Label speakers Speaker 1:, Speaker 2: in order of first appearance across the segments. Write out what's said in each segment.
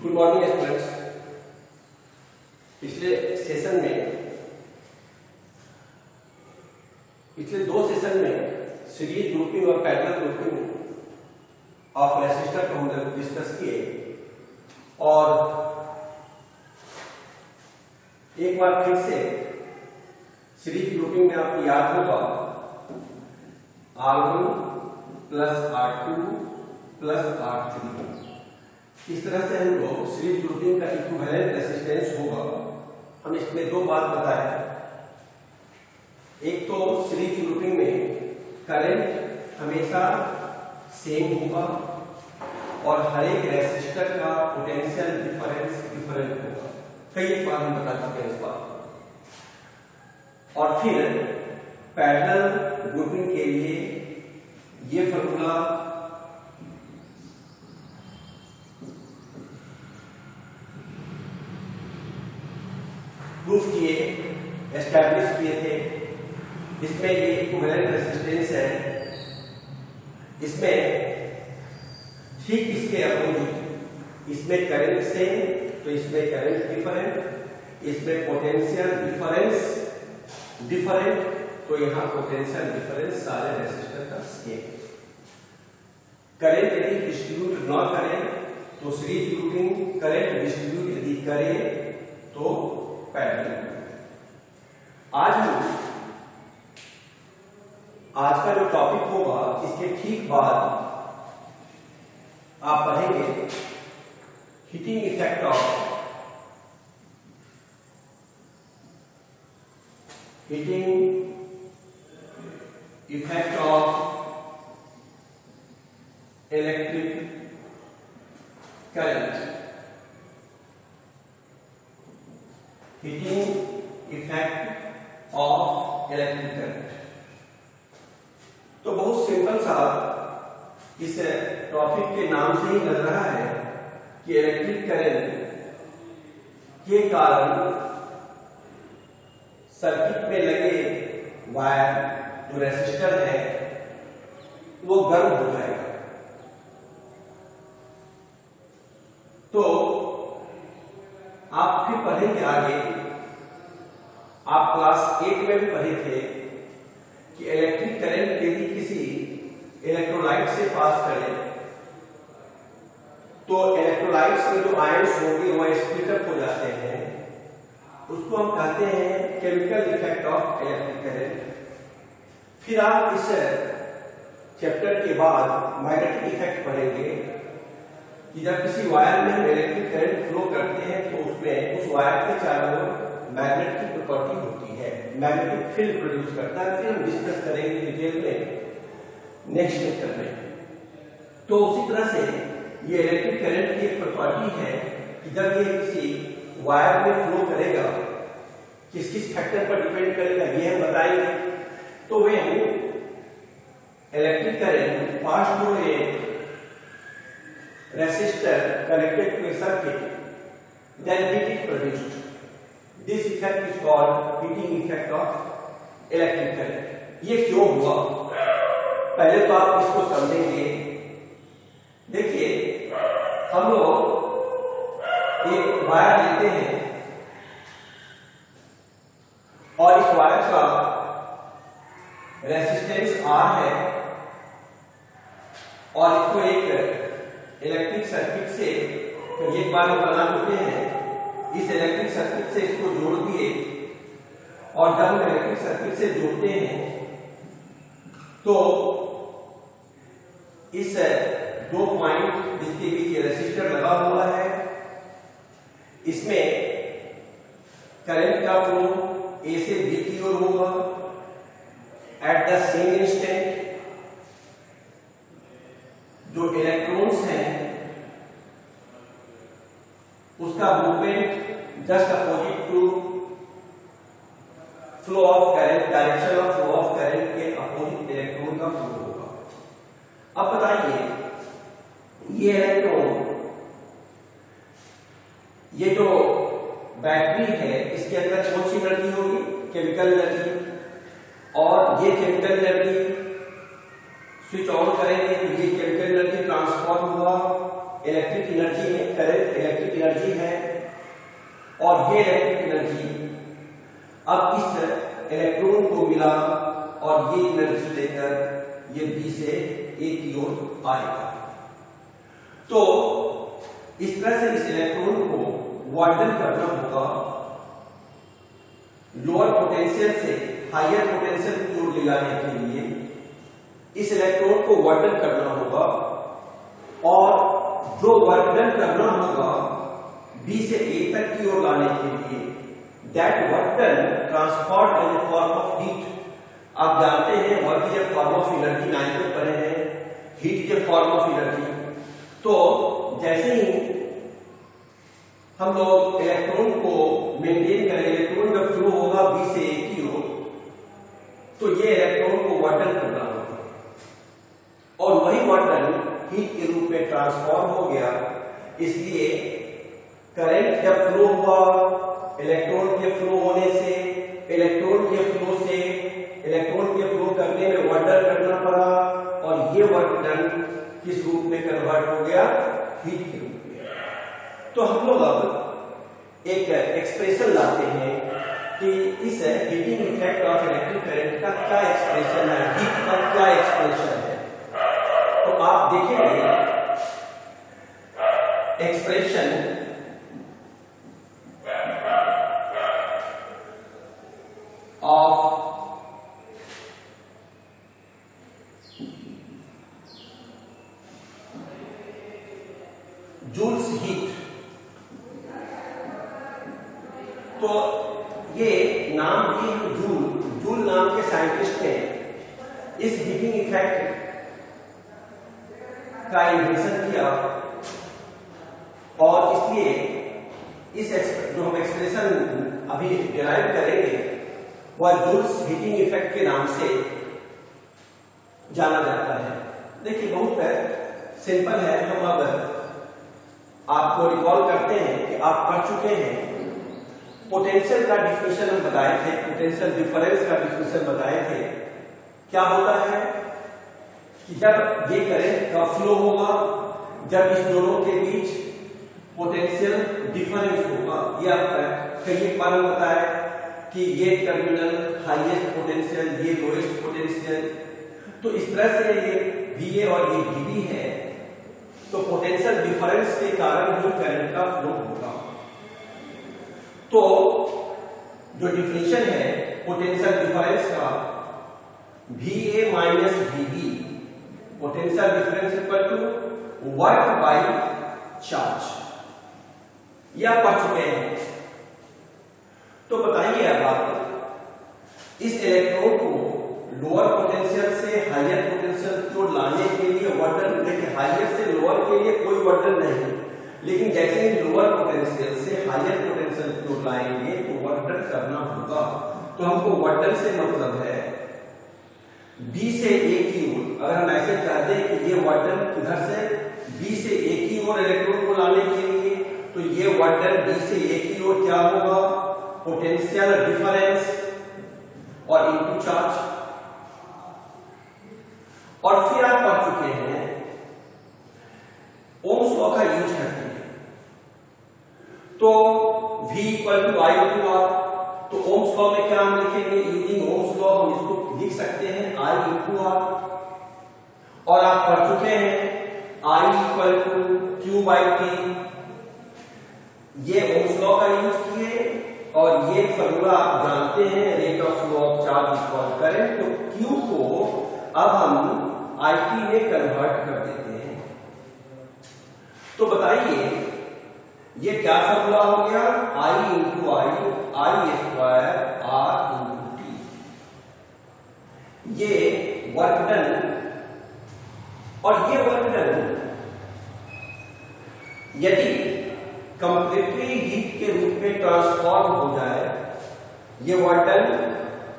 Speaker 1: Good morning students. पिछले session में, पिछले दो सेशन में सीरीज ग्रुपिंग और पैरेलल ग्रुपिंग ऑफ रेसिस्टर को हम लोग डिस्कस किए और एक बार फिर से सीरीज ग्रुपिंग में आपको याद होगा R1 plus R2 plus R3। इस तरह से हम लोग सीरीज ग्रुपिंग का इक्विवेलेंट रेजिस्टेंस होगा। हम इसमें दो बात बताए, एक तो सीरीज ग्रुपिंग में करंट हमेशा सेम होगा और हर एक रेसिस्टर का पोटेंशियल डिफरेंस डिफरेंट होगा। कई बार हम बता चुके हैं इस बात। और फिर पैरेलल ग्रुपिंग के लिए ये फॉर्मूला प्रूफ किए, एस्टैब्लिश किए थे। इसमें ये इक्विवेलेंट रेजिस्टेंस है, इसमें ठीक इसके अपोजिट, इसमें करंट सेम तो इसमें करंट डिफरेंट, इसमें पोटेंशियल डिफरेंस डिफरेंट तो यहां पोटेंशियल डिफरेंस सारे रेजिस्टर का सेम। करंट यदि डिस्ट्रीब्यूट न करें तो सीरीज ग्रुपिंग, करंट डिस्ट्रीब्यूट यदि करें तो पैरेलल। आज का जो टॉपिक होगा इसके ठीक बाद आप पढ़ेंगे heating effect of electric current, heating effect of electric current. तो बहुत सिंपल सा इस टॉपिक के नाम से ही लग रहा है कि इलेक्ट्रिक करंट के कारण सर्किट में लगे वायर जो रेसिस्टर है वो गर्म हो जाएगा। तो आप फिर पढ़ेंगे आगे, आप क्लास 8 में भी पढ़े थे कि इलेक्ट्रिक करंट यदि किसी इलेक्ट्रोलाइट से पास करे तो इलेक्ट्रोलाइट्स में जो आयंस होंगे वह स्प्लिट अप हो जाते हैं। उसको हम कहते हैं chemical effect of electric current. फिर आप इस चैप्टर के बाद मैग्नेटिक इफेक्ट पढ़ेंगे कि जब किसी वायर में हम इलेक्ट्रिक करंट फ्लो करते हैं तो उसमें उस वायर के चारों ओर मैग्नेट की प्रॉपर्टी होती है, मैग्नेटिक फील्ड प्रोड्यूस करता है। फिर हम डिस्कस करेंगे डिटेल में नेक्स्ट चैप्टर में। तो उसी तरह से ये इलेक्ट्रिक करंट की एक प्रॉपर्टी है कि जब ये किसी वायर में फ्लो करेगा, किस किस फैक्टर पर डिपेंड करेगा ये हम बताएंगे। तो वे electric current pass through a resistor connected to a circuit, then heat is produced. This effect is called heating effect of electric current. ये क्यों हुआ, पहले तो आप इसको समझेंगे। देखिए, हम लोग एक वायर लेते हैं और इस वायर का रेसिस्टेंस R है और इसको एक इलेक्ट्रिक सर्किट से, तो एक बार हम बना चुके हैं, इस इलेक्ट्रिक सर्किट से इसको जोड़ दिए और जब हम इलेक्ट्रिक सर्किट से जोड़ते हैं तो इस दो पॉइंट जिसके बीच रेसिस्टर लगा हुआ है, इसमें करंट का फ्लो A से B की ओर होगा। एट द सेम इंस्टेंट जो इलेक्ट्रॉन्स हैं उसका movement just opposite to flow of current, direction of flow of current के अपोजिट इलेक्ट्रॉन का फ्लो होगा। अब बताइए, ये इलेक्ट्रॉन, ये जो बैटरी है इसके अंदर कौन सी एनर्जी होगी? Chemical energy. और ये केमिकल एनर्जी स्विच ऑन करेंगे तो ये केमिकल ट्रांसफॉर्म हुआ इलेक्ट्रिक एनर्जी में, करंट इलेक्ट्रिक एनर्जी है, और ये इलेक्ट्रिक एनर्जी अब इस इलेक्ट्रॉन को मिला और ये एनर्जी लेकर ये बी से ए की ओर आएगा। तो इस तरह से इस इलेक्ट्रॉन को वार्डन करना होगा, लोअर पोटेंशियल से हायर पोटेंशियल की ओर ले जाने के लिए इस इलेक्ट्रॉन को वार्डन करना होगा, और जो वार्डन करना होगा बी से ए तक की ओर लाने के लिए that work done transformed in the form of heat. आप जानते हैं work is a form of energy, 9 में पढ़े हैं, हीट के फॉर्म ऑफ एनर्जी। तो जैसे ही हम लोग इलेक्ट्रॉन को मेंटेन करें, इलेक्ट्रॉन जब फ्लो होगा बी से ए की ओर, तो ये इलेक्ट्रॉन को वार्डन करना होगा, और वही वार्डन हीट के रूप में ट्रांसफॉर्म हो गया। इसलिए करंट जब फ्लो हुआ, इलेक्ट्रॉन के फ्लो होने से, इलेक्ट्रॉन के फ्लो करने में वर्क डन करना पड़ा, और ये वर्क डन किस रूप में कन्वर्ट हो गया, हीट के रूप में। तो हम लोग अब एक एक्सप्रेशन लाते हैं कि इस heating effect of electric current का क्या एक्सप्रेशन है, हीट का क्या एक्सप्रेशन है। तो आप देखेंगे एक्सप्रेशन ऑफ जूल्स हीट। तो ये नाम भी जूल नाम के साइंटिस्ट ने इस हीटिंग इफेक्ट का इन्वेंशन किया, और इसलिए इस जो हम एक्सप्रेशन अभी डिराइव करेंगे वह जूल्स हीटिंग इफेक्ट के नाम से जाना जाता है। देखिए बहुत सिंपल है, हम अब आपको रिकॉल करते हैं कि आप पढ़ चुके हैं, पोटेंशियल का डिफिनेशन हम बताए थे, पोटेंशियल डिफरेंस का डिफिनेशन बताए थे। क्या होता है कि जब ये करंट का फ्लो होगा, जब इस दोनों के बीच पोटेंशियल डिफरेंस होगा, ये आपका कई बार बताया कि ये टर्मिनल हाईएस्ट पोटेंशियल, ये लोएस्ट पोटेंशियल, तो इस तरह से ये VA और ये VB है, तो पोटेंशियल डिफरेंस के कारण ही करंट का फ्लो होगा। तो जो डिफिनेशन है पोटेंशियल डिफरेंस का, VA minus VB, potential difference equal to work by charge. यह आप पढ़ चुके हैं। तो बताइए अब आप इस इलेक्ट्रोड को लोअर पोटेंशियल से हायर पोटेंशियल को लाने के लिए वर्डन, देखिए हायर से लोअर के लिए कोई वर्डन नहीं, लेकिन जैसे ही लोअर पोटेंशियल से हायर पोटेंशियल को लाएंगे तो वर्डन करना होगा। तो हमको वर्डन से मतलब है बी से ए की ओर, अगर हम ऐसे चाहते हैं कि ये वर्डन इधर से बी से ए की ओर इलेक्ट्रॉन को लाने के लिए, तो ये वर्डन बी से ए की ओर क्या होगा, पोटेंशियल डिफरेंस और इनटू चार्ज। और फिर आप पढ़ चुके हैं ओम्स लॉ का यूज करते हैं, तो V equal to I to R। तो ओम्स लॉ में क्या हम लिखेंगे, यूजिंग ओम्स लॉ हम इसको लिख सकते हैं I इंटू R। और आप पढ़ चुके हैं I equal to Q by T, ये ओम्स लॉ का यूज किए, और ये फॉर्मूला आप जानते हैं, rate of flow of charge equal current. तो Q को अब हम IT में कन्वर्ट कर देते हैं। तो बताइए ये क्या फॉर्मूला हो गया, I into I square R into T। ये वर्क डन, और ये वर्क डन यदि कंप्लीटली हीट के रूप में ट्रांसफॉर्म हो जाए, ये वर्क डन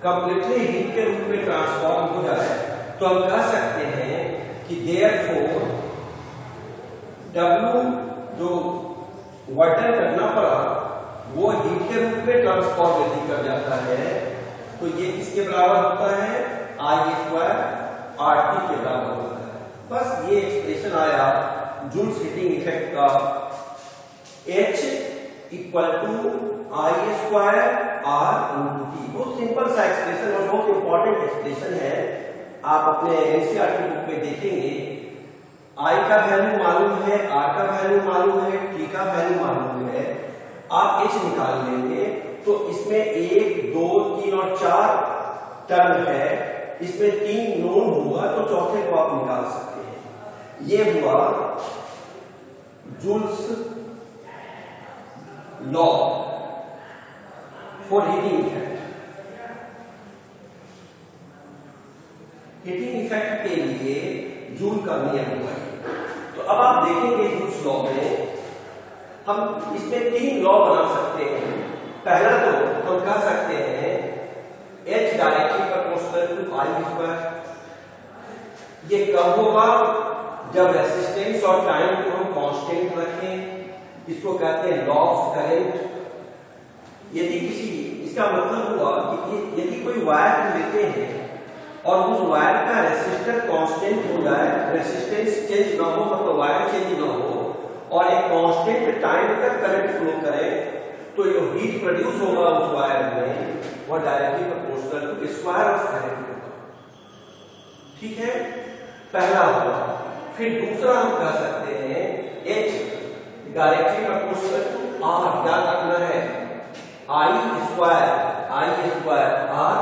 Speaker 1: कंप्लीटली हीट के रूप में ट्रांसफॉर्म हो जाए, तो हम कह सकते हैं कि देयरफॉर W जो वर्डन करना पड़ा वो हीट के रूप में ट्रांसफॉर्म यदि कर जाता है, तो ये किसके बराबर होता है, I स्क्वायर RT के बराबर होता है। बस ये एक्सप्रेशन आया जूल्स हीटिंग इफेक्ट का H equal to I square R into T। बहुत सिंपल सा एक्सप्रेशन और बहुत इंपॉर्टेंट एक्सप्रेशन है। आप अपने एनसीईआरटी बुक में देखेंगे, I का वैल्यू मालूम है, R का वैल्यू मालूम है, T का वैल्यू मालूम है, आप H निकाल लेंगे तो इसमें 1, 2, 3 और 4 टर्म है, इसमें 3 नोन होगा तो चौथे को आप निकाल सकते हैं। ये हुआ joules law for heating effect. Heating effect के लिए जूल का नियम हुआ है। तो अब आप देखेंगे जूल्स लॉ में हम इसमें 3 लॉ बना सकते हैं। पहला तो हम कह सकते हैं H directly proportional to I square. ये कब होगा? जब रेसिस्टेंस और टाइम को हम कांस्टेंट रखें, इसको कहते हैं लॉ ऑफ करंट। यदि किसी, इसका मतलब हुआ कि यदि कोई वायर लेते हैं और उस वायर का रेसिस्टर कांस्टेंट हो जाए, रेसिस्टेंस चेंज ना हो, मतलब वायर चेंज ना हो, और एक कांस्टेंट टाइम तक करंट फ्लो करे, तो जो हीट प्रोड्यूस होगा उस वायर में वो directly proportional to square of current होगा। ठीक है, पहला हुआ। फिर दूसरा हम कह सकते हैं H directly proportional to R। याद रखना है I स्क्वायर R।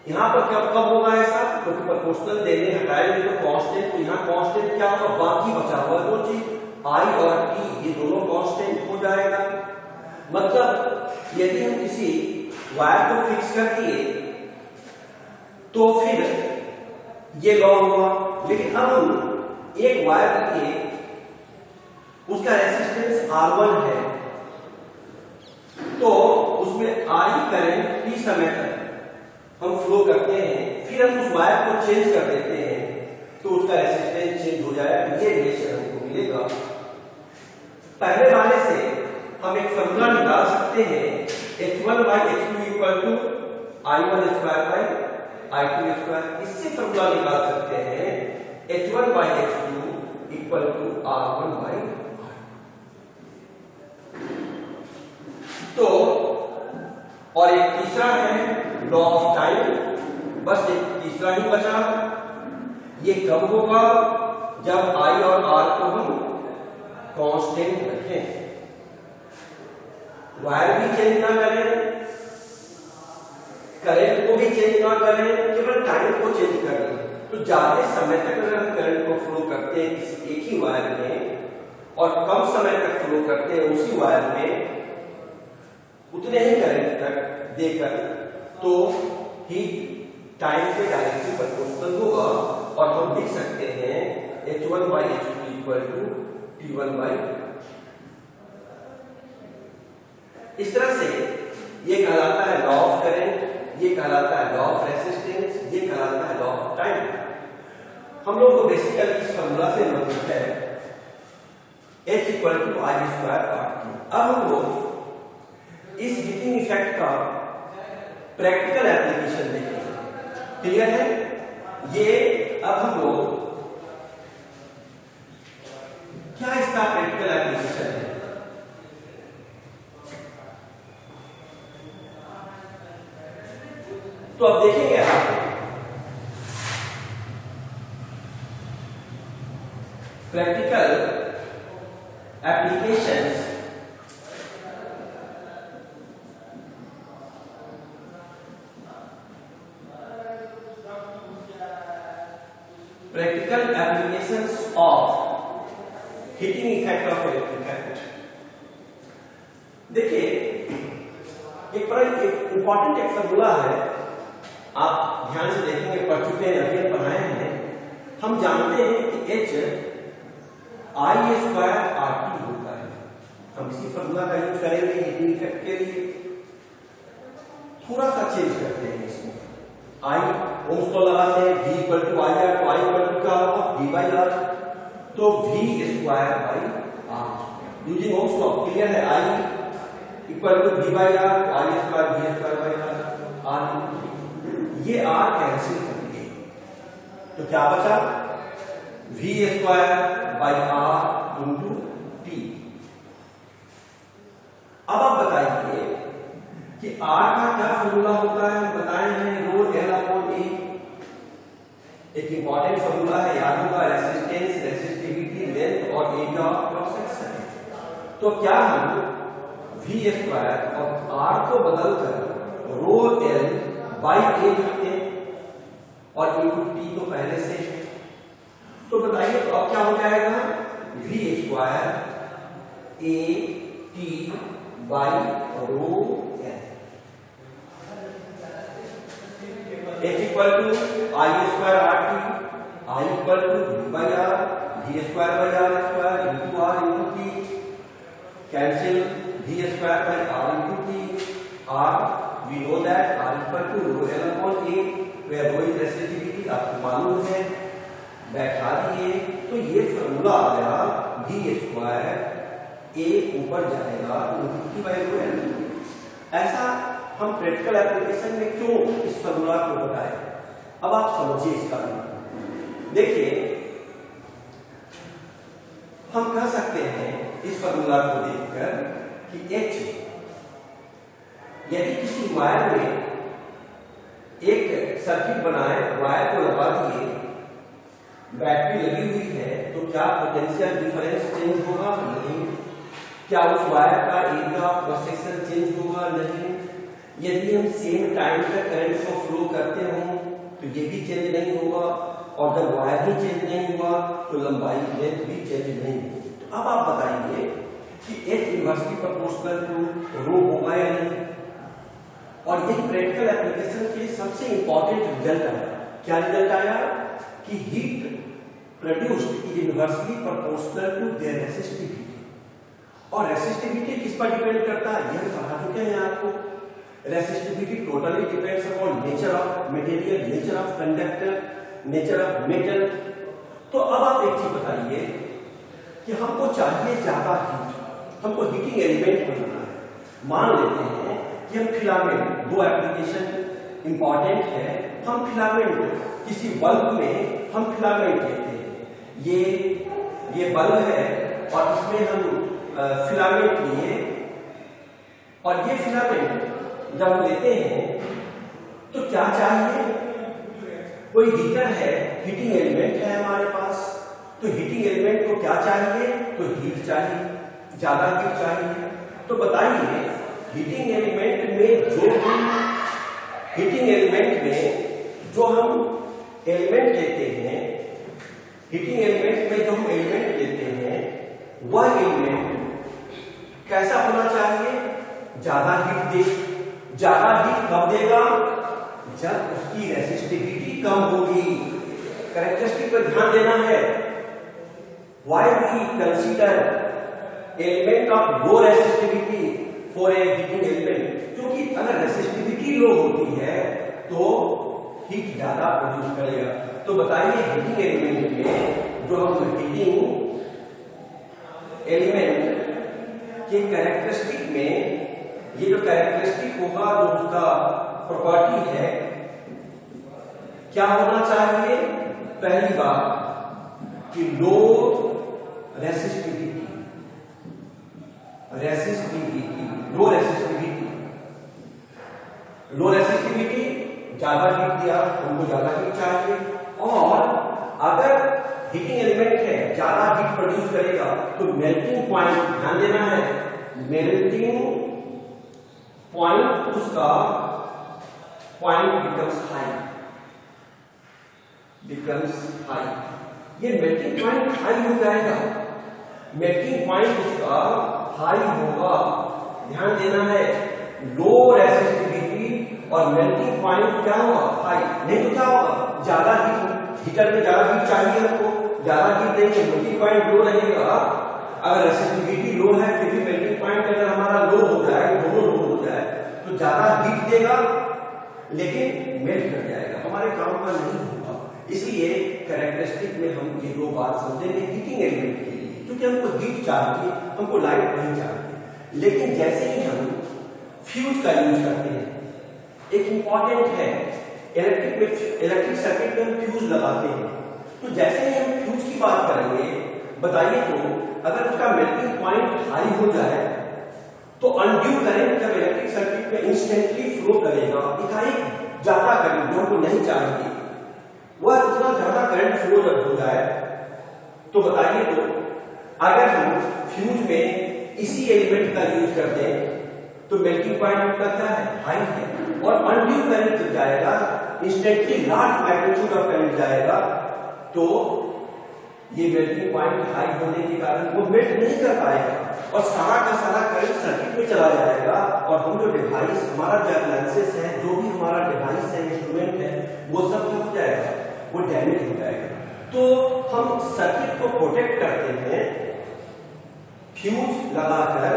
Speaker 1: यहां पर कब कब होगा ऐसा? क्योंकि प्रोपोर्शनल देने हटाएंगे तो कांस्टेंट, तो यहां कांस्टेंट क्या होगा? बाकी बचा हुआ दो चीज I और T, ये दोनों कांस्टेंट हो जाएगा। मतलब यदि हम किसी वायर को फिक्स कर दिए तो फिर ये लॉ हुआ। लेकिन अब हम एक वायर लिए, उसका रेसिस्टेंस R1 है, तो उसमें I करंट T समय तक हम फ्लो करते हैं, फिर हम उस वायर को चेंज कर देते हैं तो उसका रेसिस्टेंस चेंज हो जाएगा। ये रिलेशन हमको मिलेगा। पहले वाले से हम एक फॉर्मूला निकाल सकते हैं H1 by H2 equal to I1 square by I2 square. इससे फॉर्मूला निकाल सकते हैं H1 by H2 equal to R1 by R। तो और एक तीसरा है लॉ ऑफ टाइम। बस एक तीसरा ही बचा। ये कब होगा? जब I और R को हम कांस्टेंट रखें, वायर भी चेंज ना करें, करंट को भी चेंज ना करें, केवल टाइम को चेंज करें। तो ज्यादा समय तक अगर हम करंट को फ्लो करते हैं किसी एक ही वायर में और कम समय तक फ्लो करते हैं उसी वायर में उतने ही करंट तक देकर, तो हीट टाइम के डायरेक्टली प्रोपोर्शनल होगा और हम लिख सकते हैं H1 by H2 equal to T1 by। इस तरह से ये कहलाता है लॉ ऑफ करंट, ये कहलाता है लॉ ऑफ रेसिस्टेंस, ये कहलाता है लॉ ऑफ टाइम। हम लोग को बेसिकली इस फॉर्मूला से मतलब है H equal to I square R। अब हम लोग इस हीटिंग इफेक्ट का प्रैक्टिकल एप्लीकेशन देखेंगे। क्लियर है? ये अब हम लोग क्या इसका प्रैक्टिकल एप्लीकेशन है? तो अब देखेंगे आप practical applications of heating effect of electric current. देखिए एक बड़ा इंपॉर्टेंट एक फॉर्मूला है, आप ध्यान से देखेंगे, पढ़ चुके हैं, अभी पढ़ाए हैं। हम जानते हैं कि H I स्क्वायर RT होता है। हम इसी फॉर्मूला का यूज करेंगे हीटिंग इफेक्ट के लिए। थोड़ा सा चेंज करते हैं इसमें, I ओम्स लॉ लगाते हैं, V equal to I R, तो I इक्वल टू क्या होगा? V बाई R, तो V square by R using Ohm's law. Clear है? I equal to V by R, I square V square by R। ये R cancel कर दिए तो क्या बचा? V square by R into T. अब आप बताइए कि आर का क्या फॉर्मूला होता है, बताए हैं रो एल अपॉन ए। एक इंपॉर्टेंट फॉर्मूला है, याद होगा, रेसिस्टेंस, रेसिस्टिविटी, लेंथ और एरिया ऑफ क्रॉस सेक्शन। तो क्या हम वी स्क्वायर और आर को बदलकर रो एल बाई ए लिखते हैं और इंटू टी तो पहले से है। तो बताइए तो अब क्या हो जाएगा, V square A T by rho L equal to I square R T, I equal to V by R, V square by R square into R into T, cancel V square by R into T, are we know that R equal to rho L upon A, where rho is resistivity आपको मालूम है, बैठा दिए। तो ये formula आ गया we square ए ऊपर जाएगा into T by rho L. ऐसा हम प्रैक्टिकल एप्लीकेशन में क्यों इस फॉर्मूला को बताएं, अब आप समझिए इसका। देखिए हम कह सकते हैं इस फॉर्मूला को देखकर कि H यदि किसी वायर में एक सर्किट बनाए, वायर को लगा दिए, बैटरी लगी हुई है, तो क्या पोटेंशियल डिफरेंस चेंज होगा? नहीं। क्या उस वायर का एरिया क्रॉस सेक्शन चेंज होगा? नहीं। यदि हम सेम टाइम तक करंट को फ्लो करते हो तो ये भी चेंज नहीं होगा, और जब वायर ही चेंज नहीं हुआ तो लंबाई लेंथ भी चेंज नहीं होगी। तो अब आप बताइए कि H इनवर्सली प्रोपोर्शनल टू रो होगा या नहीं। और ये प्रैक्टिकल एप्लीकेशन के लिए सबसे इंपॉर्टेंट रिजल्ट आया। क्या रिजल्ट आया कि heat produced is inversely proportional to their resistivity. और रेसिस्टिविटी किस पर डिपेंड करता है, ये बता चुके हैं आपको। Resistivity totally depends upon nature of material, nature of conductor, nature of metal. तो अब आप एक चीज बताइए कि हमको चाहिए ज्यादा हीट, हमको हीटिंग एलिमेंट बनाना है। मान लेते हैं कि हम फिलामेंट, दो एप्लीकेशन इंपॉर्टेंट है, हम फिलामेंट किसी बल्ब में हम फिलामेंट लेते हैं। ये बल्ब है और इसमें हम फिलामेंट लिए, और ये फिलामेंट जब हम लेते हैं तो क्या चाहिए, कोई हीटर है, हीटिंग एलिमेंट है हमारे पास, तो हीटिंग एलिमेंट को क्या चाहिए, तो हीट चाहिए, ज्यादा हीट चाहिए। तो बताइए हीटिंग एलिमेंट में जो हम एलिमेंट लेते हैं, हीटिंग एलिमेंट में जो हम एलिमेंट लेते हैं, वह एलिमेंट कैसा होना चाहिए, ज्यादा हीट दे। ज्यादा हीट कब देगा, जब उसकी रेसिस्टिविटी कम होगी। कैरेक्टरिस्टिक पर ध्यान देना है। Why we consider element of low resistivity for a heating element, क्योंकि अगर रेसिस्टिविटी लो होती है तो हीट ज्यादा प्रोड्यूस करेगा। तो बताइए हीटिंग एलिमेंट में जो हम हीटिंग एलिमेंट के कैरेक्टरिस्टिक में, ये जो कैरेक्टरिस्टिक होगा, जो उसका प्रॉपर्टी है, क्या होना चाहिए, पहली बात कि लो रेसिस्टिविटी, लो रेसिस्टिविटी, ज्यादा हीट दिया, हमको ज्यादा हीट चाहिए। और अगर हीटिंग एलिमेंट है, ज्यादा हीट प्रोड्यूस करेगा, तो मेल्टिंग पॉइंट, ध्यान देना है, मेल्टिंग पॉइंट, उसका पॉइंट बिकम्स हाई, ये मेल्टिंग पॉइंट हाई हो जाएगा, मेल्टिंग पॉइंट उसका हाई होगा। ध्यान देना है, लो रेसिस्टिविटी और मेल्टिंग पॉइंट क्या होगा, हाई। नहीं तो क्या होगा, ज्यादा हीट, हीटर में ज्यादा हीट चाहिए हमको, ज्यादा हीट देंगे, मेल्टिंग पॉइंट लो रहेगा। अगर रेसिस्टिविटी लो है फिर भी मेल्टिंग पॉइंट अगर हमारा लो हो जाए, दोनों लो हो जाए, तो ज्यादा हीट देगा लेकिन मेल्ट कर जाएगा, हमारे काम का नहीं होगा। इसलिए कैरेक्टरिस्टिक में हम ये दो बात समझेंगे हीटिंग एलिमेंट के लिए, क्योंकि हमको हीट चाहिए, हमको लाइट नहीं चाहिए। लेकिन जैसे ही हम फ्यूज का यूज करते हैं, एक इंपॉर्टेंट है, इलेक्ट्रिक सर्किट में हम फ्यूज लगाते हैं, तो जैसे ही हम फ्यूज की बात करेंगे बताइए तो अगर उसका मेल्टिंग पॉइंट हाई हो जाए तो अनड्यू करंट जब इलेक्ट्रिक सर्किट में इंस्टेंटली फ्लो करेगा, एकाएक ज्यादा करंट जो हमको नहीं चाहिए, वह इतना ज्यादा करंट फ्लो जब हो जाए तो बताइए तो अगर हम फ्यूज में इसी एलिमेंट का यूज करते हैं तो मेल्टिंग पॉइंट का क्या है, हाई है, और अनड्यू करंट जब जाएगा, instantly large magnitude of current जाएगा, तो ये मेल्टिंग पॉइंट हाई होने के कारण वो मेल्ट नहीं कर पाएगा और सारा का सारा करंट सर्किट में चला जाएगा और हम जो डिवाइस, हमारा जो अप्लायंसेस है, जो भी हमारा डिवाइस है, इंस्ट्रूमेंट है, वो सब क्या हो जाएगा, वो डैमेज हो जाएगा। तो हम सर्किट को प्रोटेक्ट करते हैं फ्यूज लगाकर,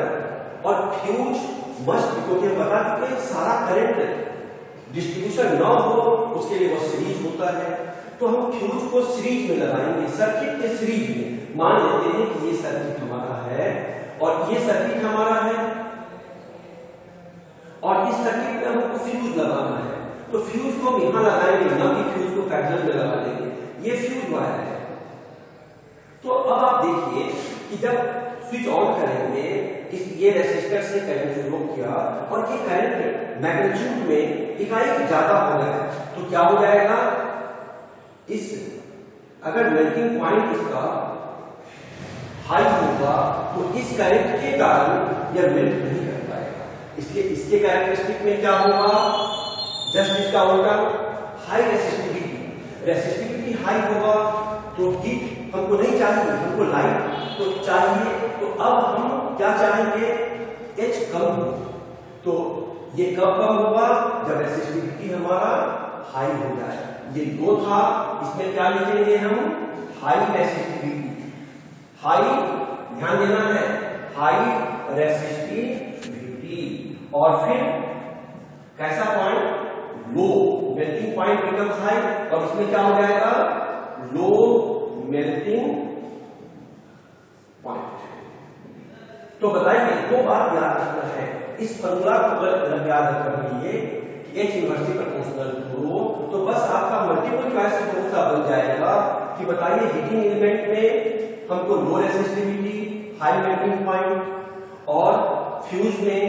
Speaker 1: और फ्यूज मस्ट, क्योंकि बता चुके सारा करंट डिस्ट्रीब्यूशन ना हो उसके लिए वो सीरीज होता है, तो हम फ्यूज को सीरीज में लगाएंगे, सर्किट के सीरीज में। मान लेते हैं कि ये सर्किट हमारा है और ये सर्किट हमारा है और इस सर्किट में हमको फ्यूज लगाना है, तो फ्यूज को हम यहां लगाएंगे, ना कि फ्यूज को पैरेलल में लगा देंगे। ये फ्यूज वायर है। तो अब आप देखिए कि जब स्विच ऑन करेंगे, ये रेसिस्टर से करंट फ्लो किया और ये करंट मैग्नीट्यूड में एकाएक ज्यादा हो गया, तो क्या हो जाएगा, इस अगर मेल्टिंग पॉइंट इसका हाई होगा तो इस करंट के कारण यह मेल्ट नहीं कर पाएगा। इसलिए इसके कैरेक्टरिस्टिक में क्या होगा, जस्ट इसका उल्टा, हाई रेसिस्टिविटी हाई होगा तो हीट हमको नहीं चाहिए, हमको लाइट तो चाहिए। तो अब हम क्या चाहेंगे, H कम हो। तो ये कब कम होगा, जब रेसिस्टिविटी हमारा हाई हो जाए। ये दो था, इसमें क्या लिखेंगे हम, हाई रेसिस्टिविटी, हाई, ध्यान देना है, हाई रेसिस्टिविटी, और फिर कैसा पॉइंट, लो, मेल्टिंग पॉइंट बिकम्स हाई, और इसमें क्या हो जाएगा, लो मेल्टिंग पॉइंट। तो बताइए, दो बात याद रखना है, इस फॉर्मूला को याद रखना है कि H इनवर्सली प्रोपोर्शनल हो, तो बस आपका मल्टीपल चॉइस फॉर्मूला बन जाएगा कि बताइए हीटिंग एलिमेंट में हमको लो रेसिस्टिविटी, हाई मेल्टिंग पॉइंट, और फ्यूज में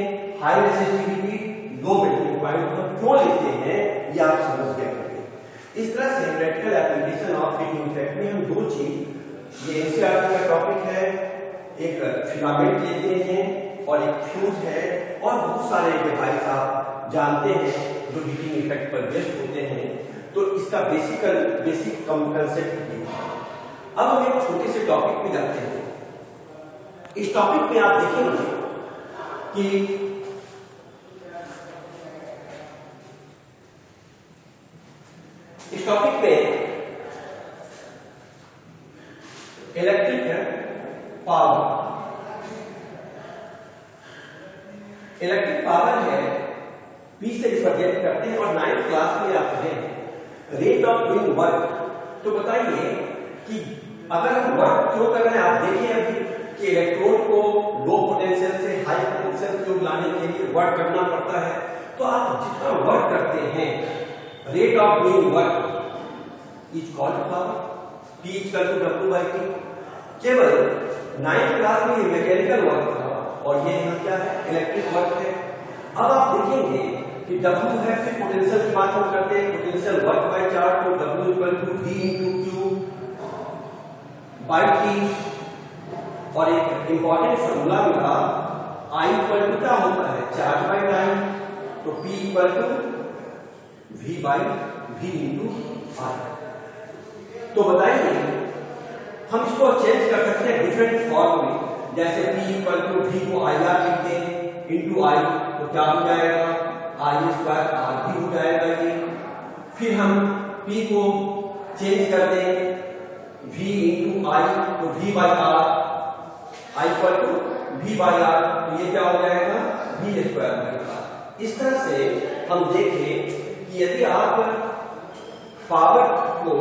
Speaker 1: high resistivity, low melting point हम क्यों लेते हैं, ये आप समझ गए। इस तरह से practical application of heating effect में हम दो चीज, ये एनसीईआरटी का टॉपिक है, एक फिलामेंट लेते हैं और एक फ्यूज है, और बहुत सारे डिवाइस आप जानते हैं जो हीटिंग इफेक्ट पर बेस्ड होते हैं। तो इसका बेसिक कंसेप्ट ये है। अब हम एक छोटे से टॉपिक में जाते हैं। इस टॉपिक में आप देखेंगे कि इस टॉपिक में इलेक्ट्रिक पावर है, P से रिप्रेजेंट करते हैं, और 9th क्लास में आप हैं रेट ऑफ डूइंग वर्क। तो बताइए कि अगर हम वर्क क्यों कर रहे हैं, आप देखिए अभी कि इलेक्ट्रोड को लो पोटेंशियल से हाई पोटेंशियल क्यों लाने के लिए वर्क करना पड़ता है। तो आप जितना वर्क करते हैं, rate of doing work is called power, P equal to W/T। केवल 9th क्लास में मैकेनिकल वर्क था और ये यहाँ क्या है, इलेक्ट्रिक वर्क है। अब आप देखेंगे कि W है, फिर पोटेंशियल की बात हम करते हैं, पोटेंशियल वर्क बाय चार्ज, तो W equal to V into Q by T, और एक इंपॉर्टेंट फॉर्मूला मिला, I इक्वल टू क्या होता है, चार्ज बाय टाइम, तो P equal to V by V into R। तो बताइए हम इसको चेंज कर सकते हैं डिफरेंट फॉर्म में, जैसे P इक्वल टू V को IR लिख दें इंटू I, तो क्या हो जाएगा, I स्क्वायर R भी हो जाएगा ये। फिर हम P को चेंज कर दें V इंटू I, तो V by R, I equal to V by R, तो ये क्या हो जाएगा, V स्क्वायर बाई R। इस तरह से हम देखें कि यदि आप पावर को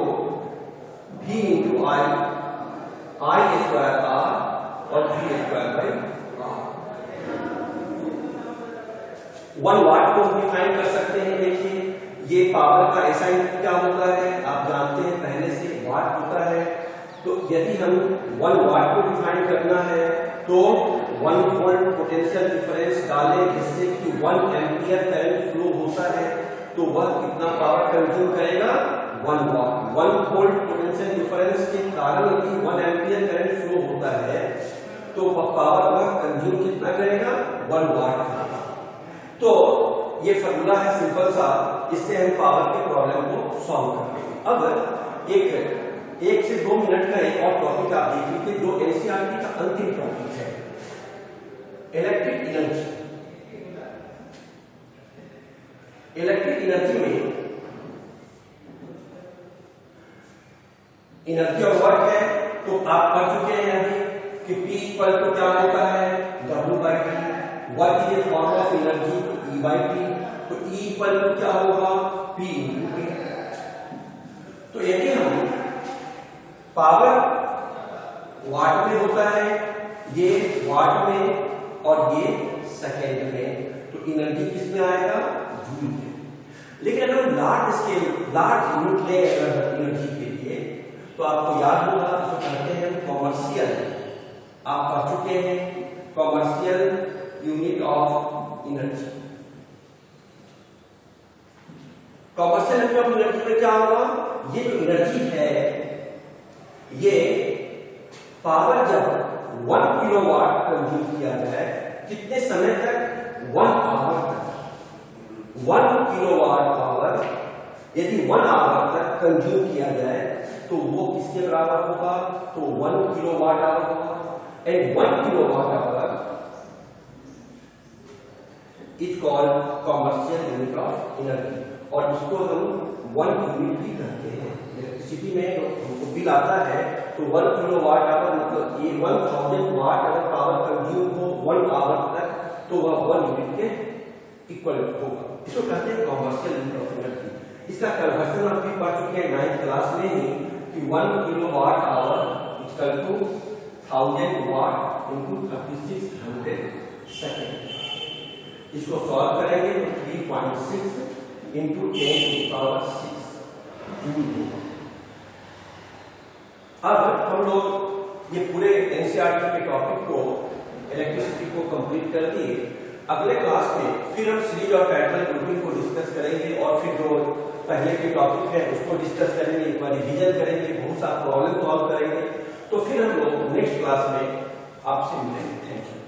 Speaker 1: V into I square R और V स्क्वायर बाई R, 1 वाट को हम डिफाइन कर सकते हैं। देखिए ये पावर का ऐसा यूनिट क्या होता है, आप जानते हैं पहले से, वाट होता है तो यदि हम 1 वाट को डिफाइन करना है तो 1 वोल्ट पोटेंशियल डिफरेंस डालें जिससे कि 1 एम्पियर करंट फ्लो होता है तो वह कितना पावर कंज्यूम करेगा 1 वाट। 1 वोल्ट पोटेंशियल डिफरेंस के कारण यदि 1 एम्पियर करंट फ्लो होता है तो वह पावर वह कंज्यूम कितना करेगा 1 वाट करेगा। तो ये फार्मूला है सिंपल सा, इससे हम पावर के प्रॉब्लम को सॉल्व करेंगे। अब एक से 2 मिनट का एक और टॉपिक आप देख लीजिए जो एनसीईआरटी का अंतिम टॉपिक है, इलेक्ट्रिक एनर्जी। इलेक्ट्रिक एनर्जी में एनर्जी और वर्क है तो आप पढ़ चुके हैं अभी कि P इक्वल टू क्या होता है W/T। Work is a form of energy E/T, तो E इक्वल टू क्या होगा P × T। तो यदि हम पावर वाट में होता है, ये वाट में और ये सेकेंड में, तो एनर्जी किस में आएगा जूल में। लेकिन अगर हम लार्ज स्केल लार्ज यूनिट ले एनर्जी के लिए तो आपको याद होगा इसको कहते हैं कॉमर्शियल। आप पढ़ चुके हैं commercial unit of energy. Commercial unit of energy में क्या होगा, ये जो एनर्जी है ये पावर जब 1 किलोवाट कंज्यूम किया जाए कितने समय तक 1 आवर तक। 1 किलोवाट पावर यदि 1 आवर तक कंज्यूम किया जाए तो वो किसके बराबर होगा, तो 1 किलोवाट आवर होगा। And 1 kilowatt our is called commercial unit of energy और इसको हम 1 यूनिट भी कहते हैं। इलेक्ट्रिसिटी में हमको बिल आता है तो 1 किलोवाट आवर मतलब ये 1000 वाट अगर पावर कंज्यूम हो 1 आवर तक तो वह 1 यूनिट के इक्वल होगा। इसको कहते हैं कॉमर्शियल यूनिट ऑफ एनर्जी। इसका कन्वर्जन आप भी पढ़ चुके हैं 9th क्लास में ही कि 1 kilowatt hour equal to 1000 watt into 3600 second. इसको सॉल्व करेंगे तो 3.6 इनटू 10⁶ जूल। अब हम लोग ये पूरे एनसीईआरटी के टॉपिक को इलेक्ट्रिसिटी को कंप्लीट कर दिए। अगले क्लास में फिर हम सीरीज और पैरेलल ग्रुपिंग को डिस्कस करेंगे और फिर जो पहले के टॉपिक है उसको डिस्कस करेंगे, एक बार रिवीजन करेंगे, बहुत सा प्रॉब्लम सॉल्व करेंगे। तो फिर हम लोग नेक्स्ट क्लास में आपसे मिलेंगे। Thank you.